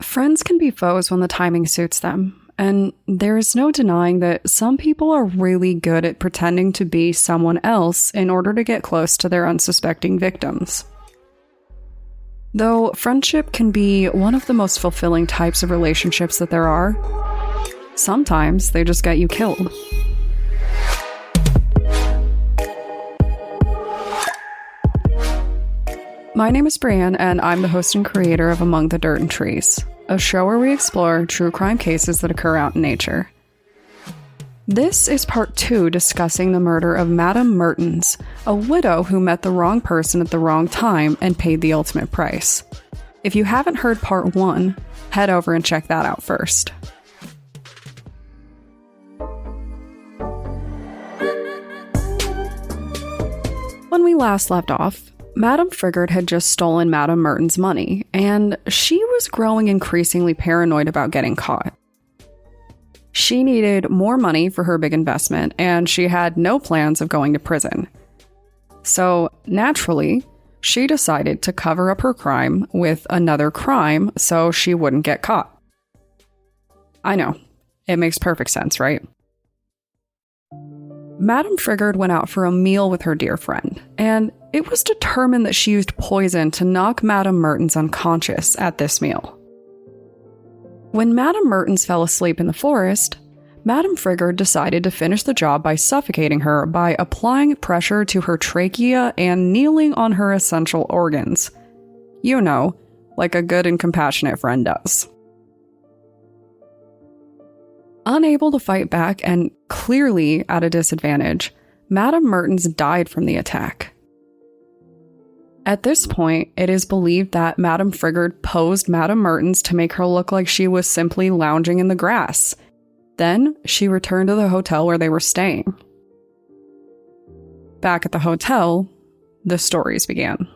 Friends can be foes when the timing suits them, and there is no denying that some people are really good at pretending to be someone else in order to get close to their unsuspecting victims. Though friendship can be one of the most fulfilling types of relationships that there are, sometimes they just get you killed. My name is Brienne, and I'm the host and creator of Among the Dirt and Trees, a show where we explore true crime cases that occur out in nature. This is part 2 discussing the murder of Madame Mertens, a widow who met the wrong person at the wrong time and paid the ultimate price. If you haven't heard part 1, head over and check that out first. When we last left off, Madame Frigard had just stolen Madame Mertens' money, and she was growing increasingly paranoid about getting caught. She needed more money for her big investment, and she had no plans of going to prison. So, naturally, she decided to cover up her crime with another crime so she wouldn't get caught. I know, it makes perfect sense, right? Madame Frigard went out for a meal with her dear friend, and it was determined that she used poison to knock Madame Mertens unconscious at this meal. When Madame Mertens fell asleep in the forest, Madame Frigard decided to finish the job by suffocating her by applying pressure to her trachea and kneeling on her essential organs. You know, like a good and compassionate friend does. Unable to fight back and clearly at a disadvantage, Madame Mertens died from the attack. At this point, it is believed that Madame Frigard posed Madame Mertens to make her look like she was simply lounging in the grass. Then, she returned to the hotel where they were staying. Back at the hotel, the stories began.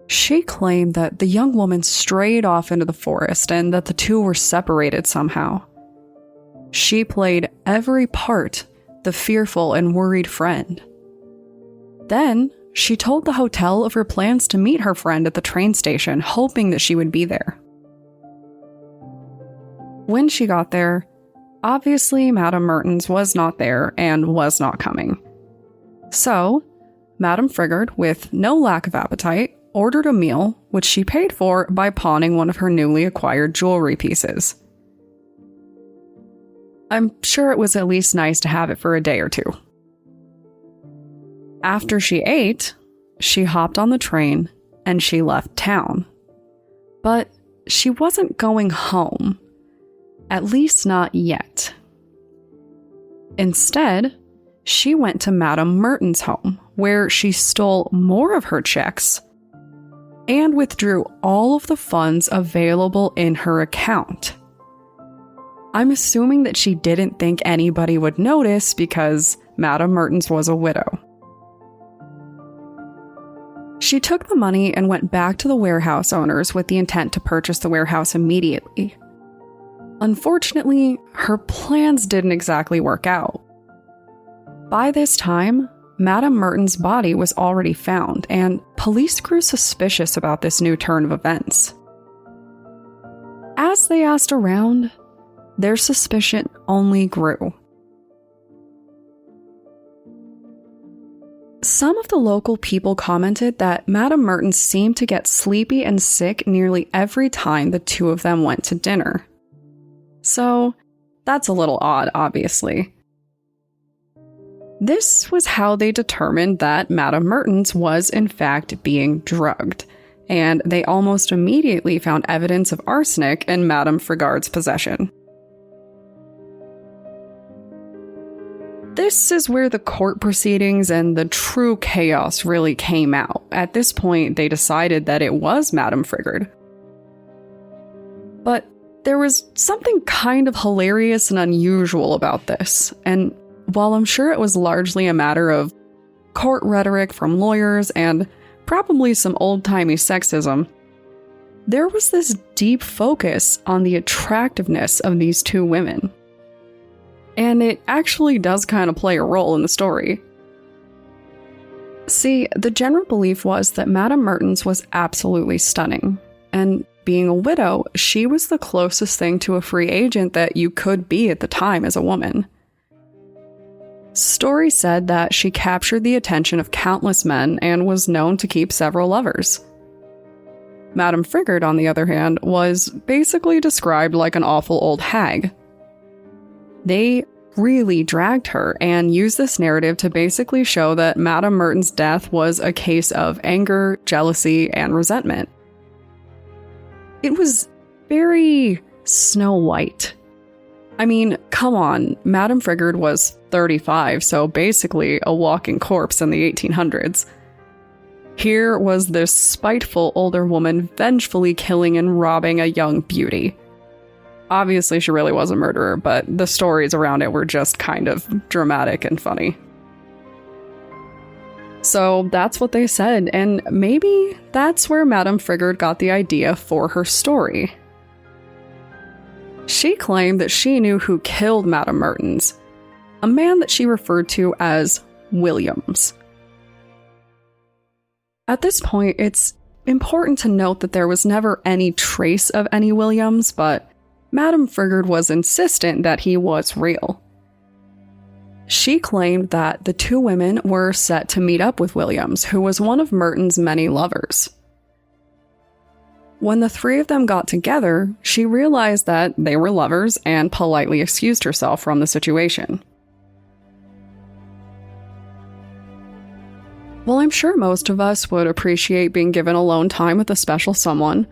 She claimed that the young woman strayed off into the forest and that the two were separated somehow. She played every part, the fearful and worried friend. Then, she told the hotel of her plans to meet her friend at the train station, hoping that she would be there. When she got there, obviously Madame Mertens was not there and was not coming. So, Madame Frigard, with no lack of appetite, ordered a meal, which she paid for by pawning one of her newly acquired jewelry pieces. I'm sure it was at least nice to have it for a day or two. After she ate, she hopped on the train and she left town. But she wasn't going home. At least not yet. Instead, she went to Madame Mertens' home, where she stole more of her checks and withdrew all of the funds available in her account. I'm assuming that she didn't think anybody would notice because Madame Mertens was a widow. She took the money and went back to the warehouse owners with the intent to purchase the warehouse immediately. Unfortunately, her plans didn't exactly work out. By this time, Madame Mertens' body was already found, and police grew suspicious about this new turn of events. As they asked around, their suspicion only grew. Some of the local people commented that Madame Mertens seemed to get sleepy and sick nearly every time the two of them went to dinner. So, that's a little odd, obviously. This was how they determined that Madame Mertens was in fact being drugged, and they almost immediately found evidence of arsenic in Madame Frigard's possession. This is where the court proceedings and the true chaos really came out. At this point, they decided that it was Madame Frigard. But there was something kind of hilarious and unusual about this, and while I'm sure it was largely a matter of court rhetoric from lawyers and probably some old-timey sexism, there was this deep focus on the attractiveness of these two women. And it actually does kind of play a role in the story. See, the general belief was that Madame Mertens was absolutely stunning, and being a widow, she was the closest thing to a free agent that you could be at the time as a woman. Story said that she captured the attention of countless men and was known to keep several lovers. Madame Frigard, on the other hand, was basically described like an awful old hag. They really dragged her and used this narrative to basically show that Madame Mertens' death was a case of anger, jealousy, and resentment. It was very Snow White. I mean, come on, Madame Frigard was 35, so basically a walking corpse in the 1800s. Here was this spiteful older woman vengefully killing and robbing a young beauty. Obviously, she really was a murderer, but the stories around it were just kind of dramatic and funny. So that's what they said, and maybe that's where Madame Frigard got the idea for her story. She claimed that she knew who killed Madame Mertens, a man that she referred to as Williams. At this point, it's important to note that there was never any trace of any Williams, but Madame Frigard was insistent that he was real. She claimed that the two women were set to meet up with Williams, who was one of Mertens' many lovers. When the three of them got together, she realized that they were lovers and politely excused herself from the situation. While I'm sure most of us would appreciate being given alone time with a special someone,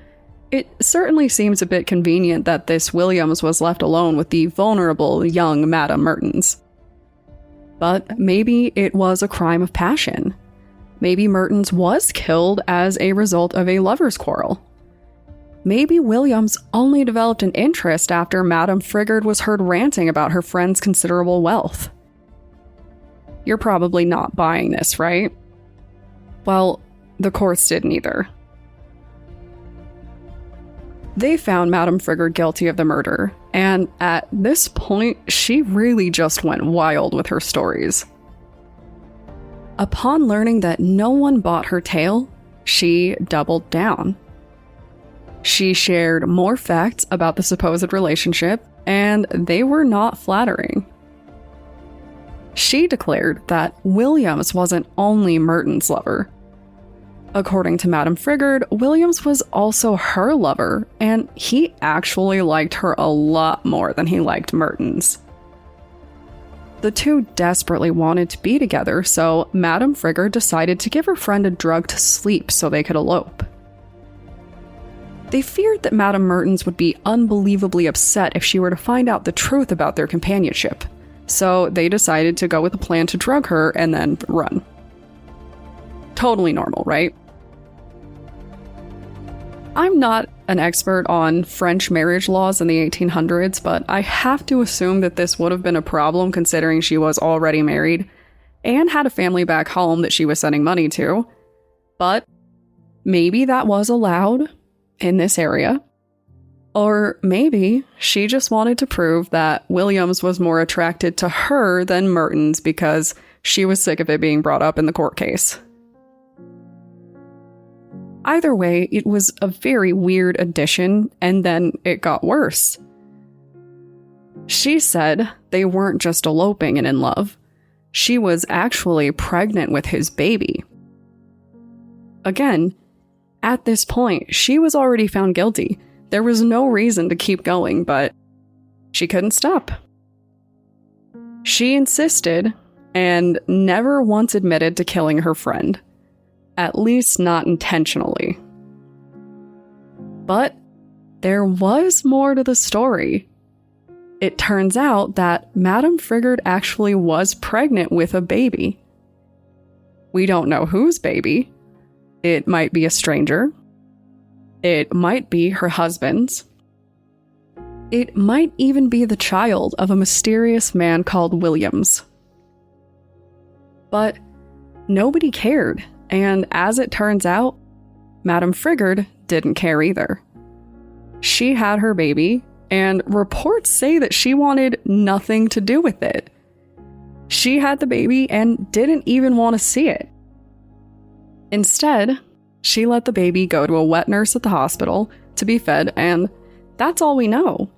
it certainly seems a bit convenient that this Williams was left alone with the vulnerable young Madame Mertens. But maybe it was a crime of passion. Maybe Mertens was killed as a result of a lover's quarrel. Maybe Williams only developed an interest after Madame Frigard was heard ranting about her friend's considerable wealth. You're probably not buying this, right? Well, the courts didn't either. They found Madame Frigard guilty of the murder, and at this point, she really just went wild with her stories. Upon learning that no one bought her tale, she doubled down. She shared more facts about the supposed relationship, and they were not flattering. She declared that Williams wasn't only Mertens' lover. According to Madame Frigard, Williams was also her lover, and he actually liked her a lot more than he liked Mertens. The two desperately wanted to be together, so Madame Frigard decided to give her friend a drug to sleep so they could elope. They feared that Madame Mertens would be unbelievably upset if she were to find out the truth about their companionship, so they decided to go with a plan to drug her and then run. Totally normal, right? I'm not an expert on French marriage laws in the 1800s, but I have to assume that this would have been a problem considering she was already married and had a family back home that she was sending money to. But maybe that was allowed in this area. Or maybe she just wanted to prove that Williams was more attracted to her than Mertens because she was sick of it being brought up in the court case. Either way, it was a very weird addition, and then it got worse. She said they weren't just eloping and in love. She was actually pregnant with his baby. Again, at this point, she was already found guilty. There was no reason to keep going, but she couldn't stop. She insisted and never once admitted to killing her friend. At least not intentionally. But there was more to the story. It turns out that Madame Frigard actually was pregnant with a baby. We don't know whose baby. It might be a stranger. It might be her husband's. It might even be the child of a mysterious man called Williams. But nobody cared. And as it turns out, Madame Frigard didn't care either. She had her baby, and reports say that she wanted nothing to do with it. She had the baby and didn't even want to see it. Instead, She let the baby go to a wet nurse at the hospital to be fed, and that's all we know.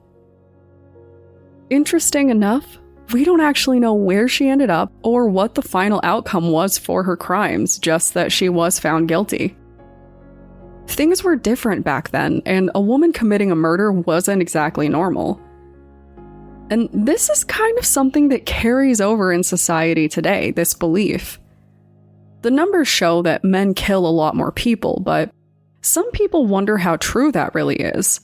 Interesting enough, we don't actually know where she ended up or what the final outcome was for her crimes, just that she was found guilty. Things were different back then, and a woman committing a murder wasn't exactly normal. And this is kind of something that carries over in society today, this belief. The numbers show that men kill a lot more people, but some people wonder how true that really is.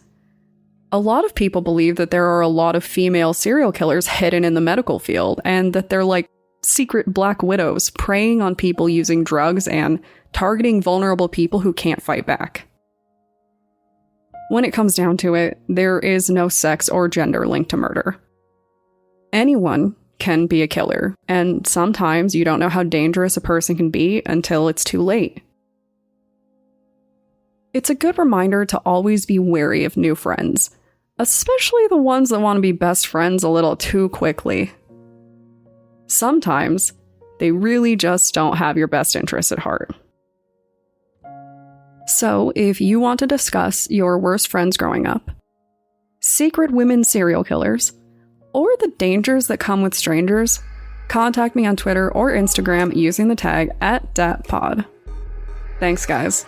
A lot of people believe that there are a lot of female serial killers hidden in the medical field, and that they're like secret black widows preying on people using drugs and targeting vulnerable people who can't fight back. When it comes down to it, there is no sex or gender linked to murder. Anyone can be a killer, and sometimes you don't know how dangerous a person can be until it's too late. It's a good reminder to always be wary of new friends, especially the ones that want to be best friends a little too quickly. Sometimes, they really just don't have your best interests at heart. So, if you want to discuss your worst friends growing up, secret women serial killers, or the dangers that come with strangers, contact me on Twitter or Instagram using the tag @datpod. Thanks, guys.